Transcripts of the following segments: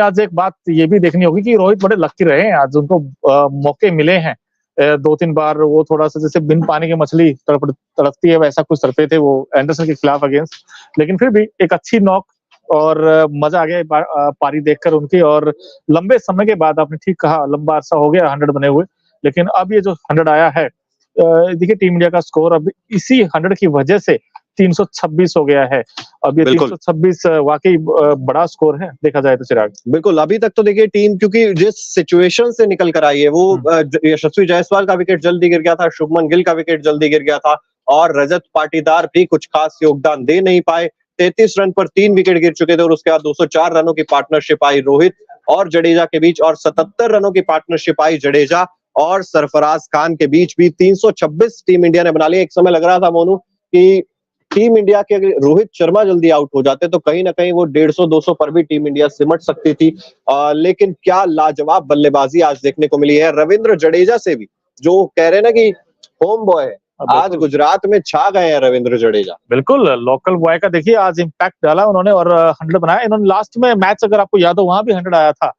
आज एक बात ये भी देखनी होगी कि रोहित बड़े लकी रहे हैं, आज उनको मौके मिले हैं। 2-3 बार वो थोड़ा-सा जैसे बिन पानी की मछली तड़पती है वैसा कुछ तड़पे थे वो एंडरसन के खिलाफ अगेंस्ट। लेकिन फिर भी एक अच्छी नॉक और मजा आ गया पारी देखकर उनकी। और लंबे समय के बाद आपने ठीक कहा, लंबा अरसा हो गया 100 बने हुए, लेकिन अब ये जो 100 आया है, देखिए टीम इंडिया का स्कोर अब इसी 100 की वजह से 326 हो गया है। अब ये बिल्कुल। 326 वाक़ई बड़ा स्कोर है, देखा जाए तो चिराग। बिल्कुल, अभी तक तो देखिए टीम क्योंकि जिस सिचुएशन से निकल कर आई है वो यशस्वी जायसवाल का विकेट जल्दी गिर गया था, शुभमन गिल का विकेट जल्दी गिर गया था और रजत पाटीदार भी कुछ खास योगदान दे नहीं पाए। 33 रन पर 3 विकेट गिर चुके थे और उसके बाद 204 रनों की पार्टनरशिप आई रोहित और जडेजा के बीच और 77 रनों की पार्टनरशिप आई जडेजा और सरफराज खान के बीच भी। 326 टीम इंडिया ने बना लिया। एक समय लग रहा था मोनू कि टीम इंडिया के अगर रोहित शर्मा जल्दी आउट हो जाते तो कहीं ना कहीं वो 150-200 पर भी टीम इंडिया सिमट सकती थी। लेकिन क्या लाजवाब बल्लेबाजी आज देखने को मिली है रविंद्र जडेजा से भी, जो कह रहे हैं ना कि होम बॉय है, आज गुजरात में छा गए हैं रविंद्र जडेजा। बिल्कुल, लोकल बॉय का देखिए आज इम्पैक्ट डाला उन्होंने और 100 बनाया। इन्होंने लास्ट में मैच अगर आपको याद हो वहां भी 100 आया था।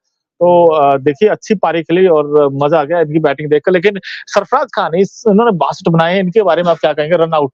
तो देखिए अच्छी पारी खेली और मजा आ गया इनकी बैटिंग देखकर। लेकिन सरफराज खान इन्होंने 62 बनाए, इनके बारे में आप क्या कहेंगे? Run out.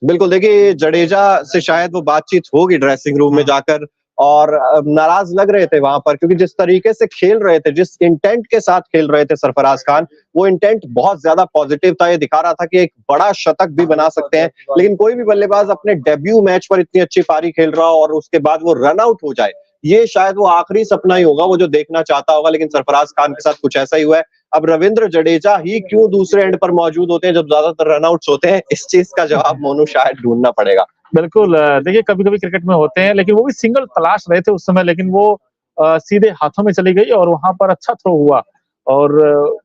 बिल्कुल, देखिए जडेजा से शायद वो बातचीत होगी ड्रेसिंग रूम में जाकर और नाराज लग रहे थे वहां पर क्योंकि जिस तरीके से खेल रहे थे, जिस इंटेंट के साथ खेल रहे थे सरफराज खान, वो इंटेंट बहुत ज्यादा पॉजिटिव था। ये दिखा रहा था कि एक बड़ा शतक भी बना सकते हैं। लेकिन कोई भी बल्लेबाज अपने डेब्यू मैच पर इतनी अच्छी पारी खेल रहा हो और उसके बाद वो रन आउट हो जाए, ये शायद वो आखिरी सपना ही होगा वो जो देखना चाहता होगा। लेकिन सरफराज खान के साथ कुछ ऐसा ही हुआ है। अब रविंद्र जडेजा ही क्यों दूसरे एंड पर मौजूद होते हैं जब ज्यादातर रनआउट्स होते हैं, इस चीज का जवाब मोनू शायद ढूंढना पड़ेगा। बिल्कुल, देखिए कभी-कभी क्रिकेट में होते हैं, लेकिन वो भी सिंगल तलाश रहे थे उस समय, लेकिन वो सीधे हाथों में चली गई और वहां पर अच्छा थ्रो हुआ और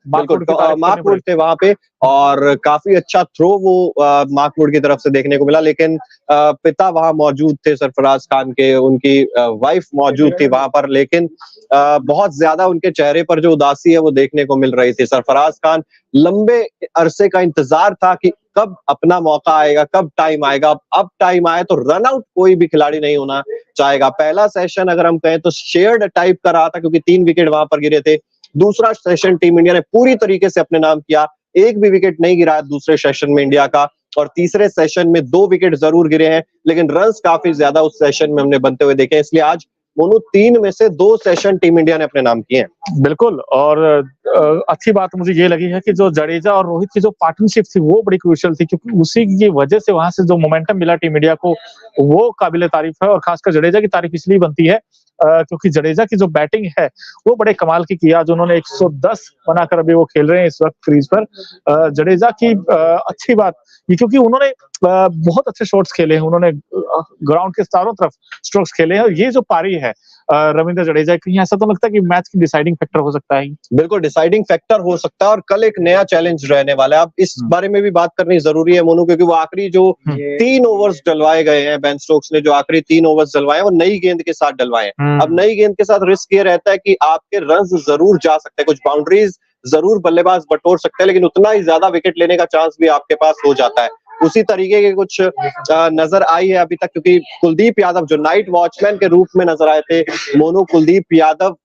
मार्कवुड थे वहां पे और काफी अच्छा थ्रो वो मार्कवुड की तरफ से देखने को मिला। लेकिन पिता वहां मौजूद थे सरफराज खान के, उनकी वाइफ मौजूद थी वहां पर, लेकिन बहुत ज्यादा उनके चेहरे पर जो उदासी है वो देखने को मिल रही थी। सरफराज खान लंबे अरसे का इंतजार था कि कब अपना मौका आएगा, कब टाइम आएगा। अब टाइम आया तो रन आउट कोई भी खिलाड़ी नहीं होना चाहेगा। पहला सेशन अगर हम कहें तो शेयर्ड टाइप का रहा था क्योंकि 3 विकेट वहां पर गिरे थे। दूसरा सेशन टीम इंडिया ने पूरी तरीके से अपने नाम किया, एक भी विकेट नहीं गिरा दूसरे सेशन में इंडिया का। और तीसरे सेशन में 2 विकेट जरूर गिरे हैं, लेकिन रन्स काफी ज्यादा उस सेशन में हमने बनते हुए देखे। इसलिए आज मोनू 3 में से 2 सेशन टीम इंडिया ने अपने नाम किए हैं। बिल्कुल, और अच्छी बात मुझे ये लगी है कि जो जडेजा और रोहित की जो पार्टनरशिप थी वो बड़ी क्रूशियल थी, क्योंकि उसी की वजह से वहां से जो मोमेंटम मिला टीम इंडिया को वो काबिले तारीफ है। और खासकर जडेजा की तारीफ इसलिए बनती है क्योंकि जडेजा की जो बैटिंग है वो बड़े कमाल की किया। जो उन्होंने 110 बनाकर अभी वो खेल रहे हैं इस वक्त क्रीज पर। जडेजा की अच्छी बात ये क्योंकि उन्होंने बहुत अच्छे शॉट्स खेले हैं, उन्होंने ग्राउंड के चारों तरफ स्ट्रोक्स खेले हैं। और ये जो पारी है रविंद्र जडेजा, कहीं ऐसा तो लगता है कि मैच की डिसाइडिंग फैक्टर हो सकता है। बिल्कुल डिसाइडिंग फैक्टर हो सकता है और कल एक नया चैलेंज रहने वाला है। अब इस बारे में भी बात करनी जरूरी है मोनू, क्योंकि वो आखिरी जो 3 ओवर्स डलवाए गए हैं बेन स्टोक्स ने, जो आखिरी 3 ओवर्स डलवाए हैं वो नई गेंद के साथ डलवाए हैं। अब नई गेंद के साथ रिस्क ये रहता है कि आपके रन जरूर जा सकते हैं, कुछ बाउंड्रीज जरूर बल्लेबाज बटोर सकते हैं, लेकिन उतना ही ज्यादा विकेट लेने का चांस भी आपके पास हो जाता है। उसी तरीके के कुछ नजर आई है अभी तक, क्योंकि कुलदीप यादव जो नाइट वॉचमैन के रूप में नजर आए थे मोनू, कुलदीप यादव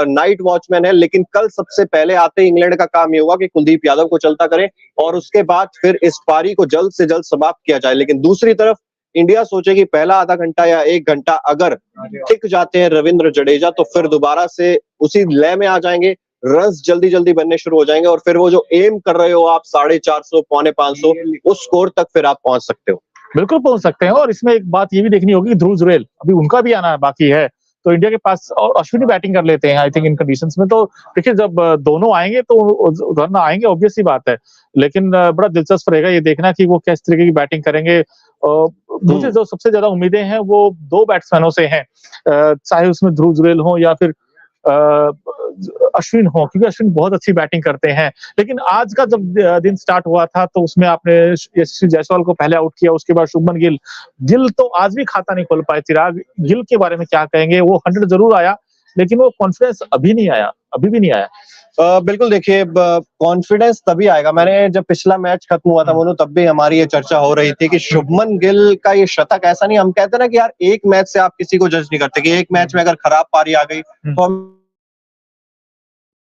नाइट वॉचमैन है, लेकिन कल सबसे पहले आते इंग्लैंड का काम ये हुआ कि कुलदीप यादव को चलता करें और उसके बाद फिर इस पारी को जल्द से जल्द समाप्त किया जाए। लेकिन दूसरी तरफ इंडिया सोचे कि पहला आधा घंटा या 1 घंटा अगर टिक जाते हैं रविंद्र जडेजा तो फिर दोबारा से उसी लय में आ जाएंगे, रन्स जल्दी जल्दी बनने शुरू हो जाएंगे और फिर वो जो एम कर रहे हो आप 450 पौने 500 उस स्कोर तक फिर आप पहुंच सकते हो। बिल्कुल पहुंच सकते हैं। और इसमें एक बात ये भी देखनी होगी, ध्रुव जुरैल अभी उनका भी आना बाकी है, तो इंडिया के पास और अश्विनी बैटिंग कर लेते हैं आई थिंक इन कंडीशंस में। तो देखिए जब दोनों आएंगे तो रन आएंगे, ऑब्वियस सी बात है। लेकिन बड़ा दिलचस्प रहेगा ये देखना कि वो किस तरीके की बैटिंग करेंगे। मुझे जो सबसे ज्यादा उम्मीदें हैं वो 2 बैट्समैनों से हैं, चाहे उसमें ध्रुव जुरैल हो या फिर अश्विन हो, क्योंकि अश्विन बहुत अच्छी बैटिंग करते हैं। लेकिन आज का जब दिन स्टार्ट हुआ था तो उसमें आपने यशस्वी जायसवाल को पहले आउट किया, उसके बाद शुभमन गिल तो आज भी खाता नहीं खोल पाए। चिराग, गिल के बारे में क्या कहेंगे? वो 100 जरूर आया लेकिन वो कॉन्फिडेंस अभी नहीं आया, अभी भी नहीं आया। बिल्कुल देखिए कॉन्फिडेंस तभी आएगा। मैंने जब पिछला मैच खत्म हुआ था मोनू तब भी हमारी ये चर्चा हो रही थी कि शुभमन गिल का ये शतक, ऐसा नहीं हम कहते ना कि यार एक मैच से आप किसी को जज नहीं करते कि एक मैच में अगर खराब पारी आ गई तो हम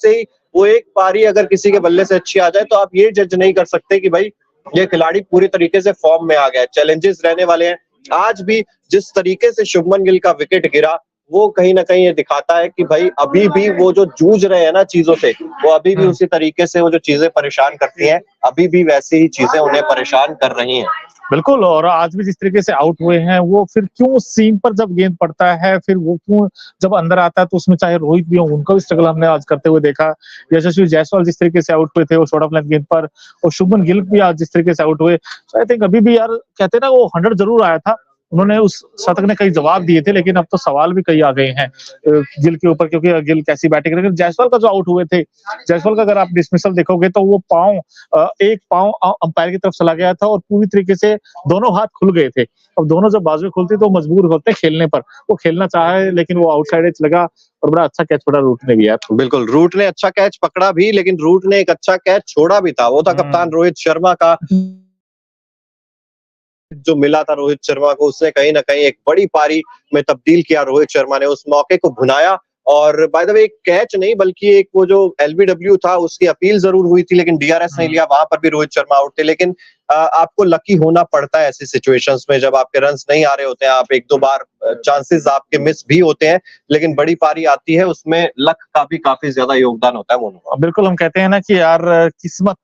से ही वो एक पारी अगर किसी के बल्ले से अच्छी आ जाए तो आप ये जज नहीं कर सकते कि भाई ये खिलाड़ी पूरी तरीके से फॉर्म में आ गया है। चैलेंजेस रहने वाले हैं। आज भी जिस तरीके से शुभमन गिल का विकेट गिरा, वो कहीं ना कहीं ये दिखाता है कि भाई अभी भी वो जो जूझ रहे हैं ना चीजों से, वो अभी भी उसी तरीके से वो जो चीजें परेशान करती हैं, अभी भी वैसी ही चीजें उन्हें परेशान कर रही हैं। बिल्कुल, और आज भी जिस तरीके से आउट हुए हैं, वो फिर क्यों सीम पर जब गेंद पड़ता है, फिर वो क्यों जब अंदर आता है तो उसमें चाहे रोहित भी हो, उनका भी स्ट्रगल हमने आज करते हुए देखा। यशस्वी जायसवाल जिस तरीके से आउट हुए थे वो शॉर्ट ऑफ लेंथ गेंद पर, और शुभमन गिल भी आज जिस तरीके से आउट हुए, तो आई थिंक अभी भी यार कहते हैं ना वो 100 जरूर आया था। उन्होंने उस शतक ने कई जवाब दिए थे, लेकिन अब तो सवाल भी कई आ गए हैं गिल के ऊपर, क्योंकि गिल कैसी बैटिंग करेंगे। जायसवाल का जो आउट हुए थे, जायसवाल का अगर आप डिसमिसल देखोगे तो वो एक पांव अंपायर की तरफ चला गया था और पूरी तरीके से दोनों हाथ खुल गए थे। अब दोनों जब बाजुएं खुलती तो मजबूर होते हैं खेलने पर। वो खेलना चाहे लेकिन वो आउटसाइड एज लगा और बड़ा अच्छा कैच पकड़ा रूट ने भी यार। बिल्कुल, रूट ने अच्छा कैच पकड़ा भी, लेकिन रूट ने एक अच्छा कैच छोड़ा भी था। वो था कप्तान रोहित शर्मा का, जो मिला था रोहित शर्मा को, उसने कहीं ना कहीं एक बड़ी पारी में तब्दील किया। रोहित शर्मा ने उस मौके को भुनाया, और बाय द वे एक कैच नहीं बल्कि एक वो जो एलबीडब्ल्यू था उसकी अपील जरूर हुई थी, लेकिन डीआरएस नहीं लिया। वहां पर भी रोहित शर्मा आउट थे। लेकिन आपको लकी होना पड़ता है ऐसी सिचुएशंस में, जब आपके रन्स नहीं आ रहे होते हैं। आप एक दो बार चांसेस आपके मिस भी होते हैं, लेकिन बड़ी पारी आती है उसमें लक का भी काफी ज्यादा योगदान होता है मोनू। बिल्कुल, हम कहते हैं ना कि यार किस्मत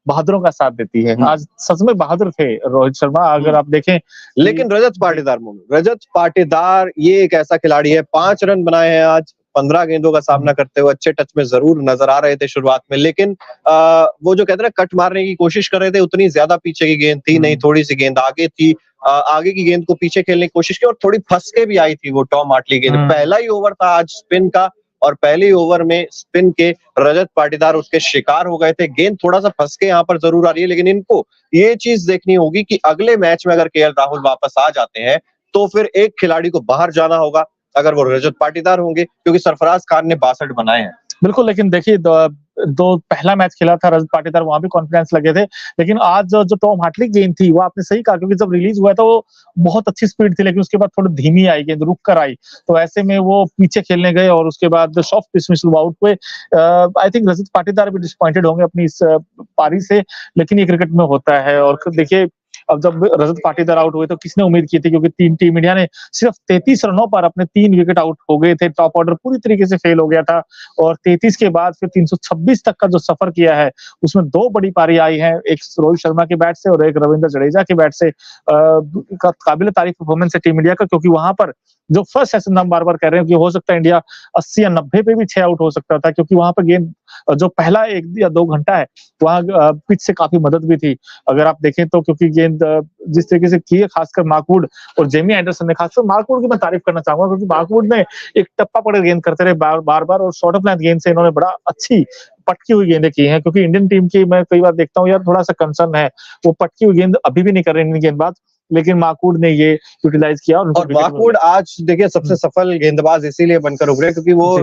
बहादुरों का साथ देती है। आज सच में बहादुर थे रोहित शर्मा, अगर आप देखें। लेकिन रजत पाटीदार, मोनू, रजत पाटीदार ये एक ऐसा खिलाड़ी है, 5 रन बनाए हैं आज 15 गेंदों का सामना करते हुए। अच्छे टच में जरूर नजर आ रहे थे शुरुआत में, लेकिन वो जो कहते हैं ना कट मारने की कोशिश कर रहे थे, उतनी ज्यादा पीछे की गेंद थी नहीं, थोड़ी सी गेंद आगे थी। आगे की गेंद को पीछे खेलने की कोशिश की और थोड़ी फंस के भी आई थी वो टॉम हार्टली गेंद। पहला ही ओवर था आज स्पिन का, और पहले ओवर में स्पिन के रजत पाटीदार उसके शिकार हो गए थे। गेंद थोड़ा सा फंस के यहाँ पर जरूर आ रही है, लेकिन इनको ये चीज देखनी होगी कि अगले मैच में अगर केएल राहुल वापस आ जाते हैं तो फिर एक खिलाड़ी को बाहर जाना होगा, अगर वो रजत पाटीदार होंगे, क्योंकि सरफराज खान ने 62 बनाए हैं। बिल्कुल, लेकिन देखिए दो पहला मैच खेला था रजत पाटीदार, वहां भी कॉन्फिडेंस लगे थे। लेकिन आज जो टॉम हार्टली गेंद थी, वो आपने सही कहा, क्योंकि जब रिलीज हुआ था वो बहुत अच्छी स्पीड थी, लेकिन उसके बाद थोड़ी धीमी आई गेंद, रुक कर आई। तो ऐसे में वो पीछे खेलने गए और उसके बाद सॉफ्ट डिसमिसल आउट हुए। आई थिंक रजत पाटीदार भी डिसअपॉइंटेड होंगे अपनी इस पारी से, लेकिन ये क्रिकेट में होता है। और देखिए अब जब रजत पाटीदार आउट हुए तो किसने उम्मीद की थी, क्योंकि टीम इंडिया ने सिर्फ 33 रनों पर अपने 3 विकेट आउट हो गए थे। टॉप ऑर्डर पूरी तरीके से फेल हो गया था, और 33 के बाद फिर 326 तक का जो सफर किया है उसमें 2 बड़ी पारी आई है, एक रोहित शर्मा के बैट से और एक रविंद्र जडेजा के बैट से। काबिल तारीफ परफॉर्मेंस है टीम इंडिया का, क्योंकि वहां पर जो फर्स्ट सेशन हम बार बार कह रहे हैं कि हो सकता है इंडिया 80 या 90 पे भी 6 आउट हो सकता था, क्योंकि वहां पर गेंद जो पहला 1 या 2 घंटा है वहां पिच से काफी मदद भी थी अगर आप देखें तो, क्योंकि गेंद जिस तरीके से की है खासकर मार्कवुड और जेमी एंडरसन ने, खासकर मार्कवुड की मैं तारीफ करना चाहूंगा, क्योंकि मार्कवुड ने एक टप्पा पकड़ गेंद करते रहे बार बार, और शॉर्ट ऑफ लेंथ गेंद से इन्होंने बड़ा अच्छी पटकी हुई गेंदें की हैं। क्योंकि इंडियन टीम की मैं कई बार देखता हूँ यार थोड़ा सा कंसर्न है, वो पटकी हुई गेंद अभी भी नहीं कर रहे इंडियन गेंदबाज, लेकिन मार्कवुड ने ये यूटिलाइज किया। और मार्कवुड आज देखिए सबसे सफल गेंदबाज इसीलिए बनकर उभरे क्योंकि वो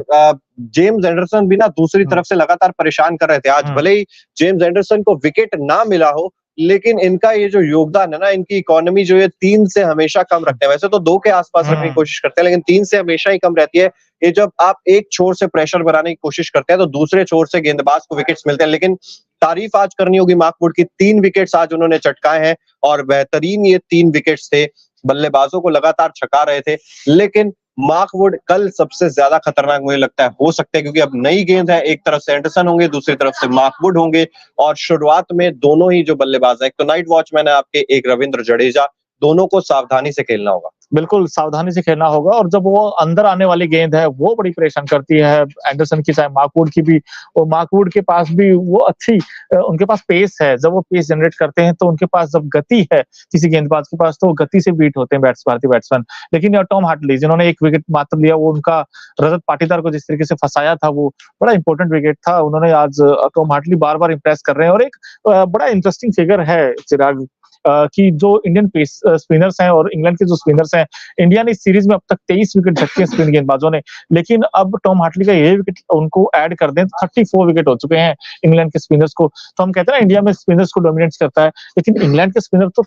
जेम्स एंडरसन भी ना दूसरी तरफ से लगातार परेशान कर रहे थे। आज भले ही जेम्स एंडरसन को विकेट ना मिला हो, लेकिन इनका ये जो योगदान है ना, इनकी इकोनॉमी जो है 3 से हमेशा कम रखते हैं। वैसे तो 2 के आसपास रखने की कोशिश करते हैं, लेकिन 3 से हमेशा ही कम रहती है। ये जब आप एक छोर से प्रेशर बनाने की कोशिश करते हैं तो दूसरे छोर से गेंदबाज को विकेट्स मिलते हैं। लेकिन तारीफ आज करनी होगी मार्कवुड की, 3 विकेट्स आज उन्होंने चटकाए हैं और बेहतरीन ये 3 विकेट्स थे। बल्लेबाजों को लगातार छका रहे थे, लेकिन मार्कवुड कल सबसे ज्यादा खतरनाक मुझे लगता है हो सकते हैं, क्योंकि अब नई गेंद है, एक तरफ से एंडरसन होंगे, दूसरी तरफ से मार्कवुड होंगे, और शुरुआत में दोनों ही जो बल्लेबाज है, एक तो नाइट वॉचमैन है आपके, एक रविंद्र जडेजा, दोनों को सावधानी से खेलना होगा। बिल्कुल सावधानी से खेलना होगा, और जब वो अंदर आने वाली गेंद है वो बड़ी परेशान करती है एंडरसन की, चाहे मार्कवुड की भी। और मार्कवुड के पास भी वो अच्छी उनके पास पेस है, जब वो पेस जनरेट करते हैं तो उनके पास जब गति है किसी गेंदबाज के पास, तो गति से बीट होते हैं भारतीय बैट्समैन। लेकिन यार टॉम हार्टली जिन्होंने 1 विकेट मात्र लिया, वो उनका रजत पाटीदार को जिस तरीके से फंसाया था वो बड़ा इंपॉर्टेंट विकेट था। उन्होंने आज टॉम हार्टली बार बार इंप्रेस कर रहे हैं। और एक बड़ा इंटरेस्टिंग फिगर है चिराग कि जो इंडियन पेस स्पिनर्स हैं और इंग्लैंड के जो स्पिनर्स हैं, इंडिया ने इस सीरीज में अब तक 23 विकेट झटके स्पिन गेंदबाजों ने, लेकिन अब टॉम हार्टली का ये विकेट उनको ऐड कर दें तो 34 विकेट हो चुके हैं इंग्लैंड के स्पिनर्स को। तो हम कहते हैं ना इंडिया में स्पिनर्स को डोमिनेट करता है, लेकिन इंग्लैंड के स्पिनर तो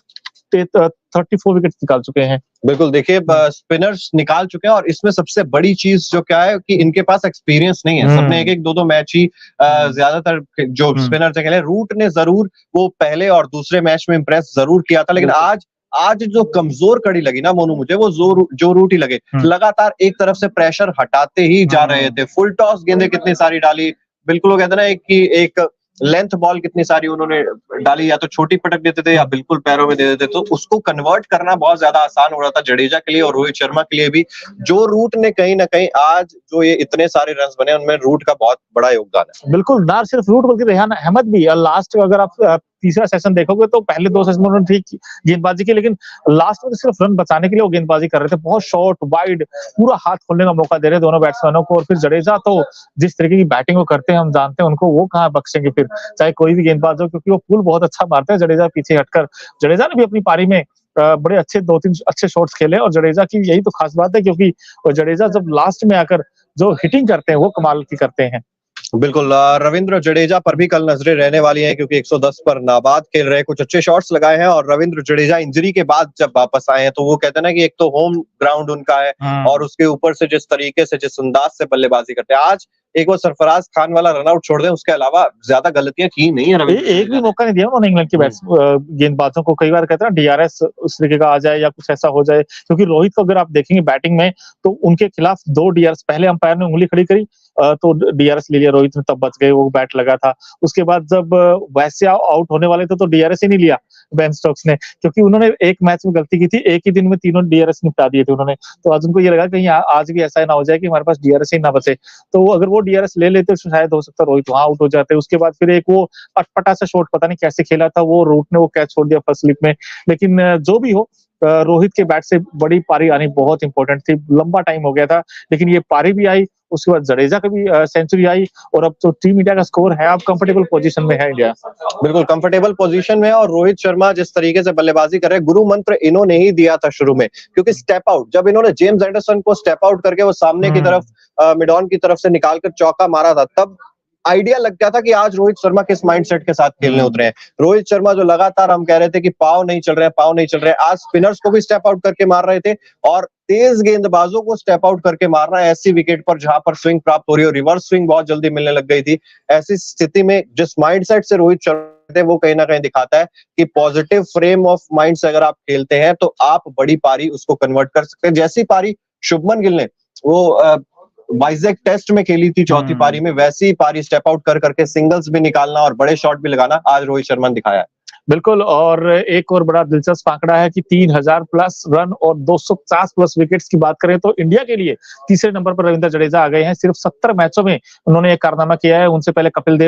34 विकेट निकाल चुके हैं। बिल्कुल, देखिए स्पिनर्स निकाल चुके हैं और इसमें सबसे बड़ी चीज जो क्या है कि इनके पास एक्सपीरियंस नहीं है। सबने एक-एक, दो-दो मैच ही ज्यादातर जो स्पिनर्स खेले। रूट ने जरूर वो पहले और दूसरे मैच में इंप्रेस जरूर किया था, लेकिन आज जो कमजोर कड़ी लगी ना मोनू मुझे, वो जो रूट ही लगे। लगातार एक तरफ से प्रेशर हटाते ही जा रहे थे। फुल टॉस गेंदें कितनी सारी डाली, बिल्कुल वो कहते हैं ना एक लेंथ बॉल कितनी सारी उन्होंने डाली, या तो छोटी पटक देते थे या बिल्कुल पैरों में दे देते, तो उसको कन्वर्ट करना बहुत ज्यादा आसान हो रहा था जडेजा के लिए और रोहित शर्मा के लिए भी। जो रूट ने कहीं ना कहीं आज जो ये इतने सारे रन बने, उनमें रूट का बहुत बड़ा योगदान है। बिल्कुल, ना सिर्फ रूट बल्कि रेहान अहमद भी। लास्ट अगर आप तीसरा सेशन देखोगे तो पहले 2 सेशन में उन्होंने ठीक गेंदबाजी की, लेकिन लास्ट में तो सिर्फ रन बचाने के लिए वो गेंदबाजी कर रहे थे। बहुत शॉर्ट, वाइड, पूरा हाथ खोलने का मौका दे रहे दोनों बैट्समैनों को। और फिर जडेजा तो जिस तरीके की बैटिंग वो करते हैं, हम जानते हैं उनको, वो कहाँ बख्शेंगे फिर, चाहे कोई भी गेंदबाज हो, क्योंकि वो पुल बहुत अच्छा मारते हैं जडेजा पीछे हटकर। जडेजा ने भी अपनी पारी में बड़े अच्छे 2-3 अच्छे शॉट्स खेले, और जडेजा की यही तो खास बात है, क्योंकि जडेजा जब लास्ट में आकर जो हिटिंग करते हैं वो कमाल की करते हैं। बिल्कुल, रविंद्र जडेजा पर भी कल नजरें रहने वाली हैं, क्योंकि 110 पर नाबाद खेल रहे, कुछ अच्छे शॉट्स लगाए हैं। और रविंद्र जडेजा इंजरी के बाद जब वापस आए हैं, तो वो कहते हैं ना कि एक तो होम ग्राउंड उनका है, और उसके ऊपर से जिस तरीके से, जिस अंदाज से बल्लेबाजी करते हैं। आज एक वो सरफराज खान वाला रनआउट छोड़ दें, उसके अलावा ज्यादा गलतियां की नहीं है रविंद्र। एक भी मौका नहीं दिया उन्होंने इंग्लैंड के गेंदबाजों को। कई बार कहते हैं ना डीआरएस उस तरीके का आ जाए या कुछ ऐसा हो जाए, क्योंकि रोहित को अगर आप देखेंगे बैटिंग में, तो उनके खिलाफ 2 डीआरएस, पहले अंपायर ने उंगली खड़ी करी तो डीआरएस ले लिया रोहित ने, तब बच गए, वो बैट लगा था। उसके बाद जब वैसे आउट होने वाले थे तो डीआरएस ही नहीं लिया बेन स्टोक्स ने, क्योंकि उन्होंने एक मैच में गलती की थी, एक ही दिन में तीनों डीआरएस निपटा दिए थे उन्होंने। तो आज उनको ये लगा कहीं आज भी ऐसा ना हो जाए कि हमारे पास डीआरएस ही ना बचे। तो अगर वो डीआरएस ले लेते तो शायद हो सकता रोहित वहां आउट हो जाते। उसके बाद फिर एक वो अटपटा सा शॉट, पता नहीं कैसे खेला था वो, रूट ने वो कैच छोड़ दिया फर्स्ट स्लिप में। लेकिन जो भी हो, रोहित के बैट से बड़ी पारी आनी बहुत इंपॉर्टेंट थी। लंबा टाइम हो गया था, लेकिन ये पारी भी आई, उसके बाद जडेजा का भी सेंचुरी आई, और अब तो टीम इंडिया का स्कोर है, अब कंफर्टेबल पोजीशन में है इंडिया। बिल्कुल कंफर्टेबल पोजीशन में, और रोहित शर्मा जिस तरीके से बल्लेबाजी कर रहे हैं, गुरु मंत्र इन्होंने ही दिया था शुरू में, क्योंकि स्टेप आउट, जब इन्होंने जेम्स एंडरसन को स्टेप आउट करके वो सामने की तरफ मिड ऑन की तरफ से निकालकर चौका मारा था, तब आइडिया लग गया था कि आज रोहित शर्मा किस माइंडसेट के साथ खेलने उतरे हैं। रोहित शर्मा जो लगातार हम कह रहे थे कि पाव नहीं चल रहे, आज स्पिनर्स को भी स्टेप आउट करके मार रहे थे, और तेज गेंदबाजों को स्टेप आउट करके मार रहा है ऐसी विकेट पर जहां पर स्विंग प्राप्त हो रही है, रिवर्स स्विंग बहुत जल्दी मिलने लग गई थी। ऐसी स्थिति में जिस माइंडसेट से रोहित शर्मा थे, वो कहीं ना कहीं दिखाता है कि पॉजिटिव फ्रेम ऑफ माइंड से अगर आप खेलते हैं तो आप बड़ी पारी उसको कन्वर्ट कर सकते हैं। जैसी पारी शुभमन गिल ने वो वाइजैक टेस्ट में खेली थी चौथी पारी में, वैसी पारी स्टेप आउट कर करके सिंगल्स भी निकालना और बड़े शॉट भी लगाना आज रोहित शर्मा ने दिखाया है। बिल्कुल, और एक और बड़ा दिलचस्प आंकड़ा है कि 3000 प्लस रन और 250 प्लस विकेट्स की बात करें तो इंडिया के लिए तीसरे नंबर पर रविंद्र जडेजा आ गए हैं। सिर्फ 70 मैचों में उन्होंने एक कारनामा किया है। उनसे पहले कपिल देव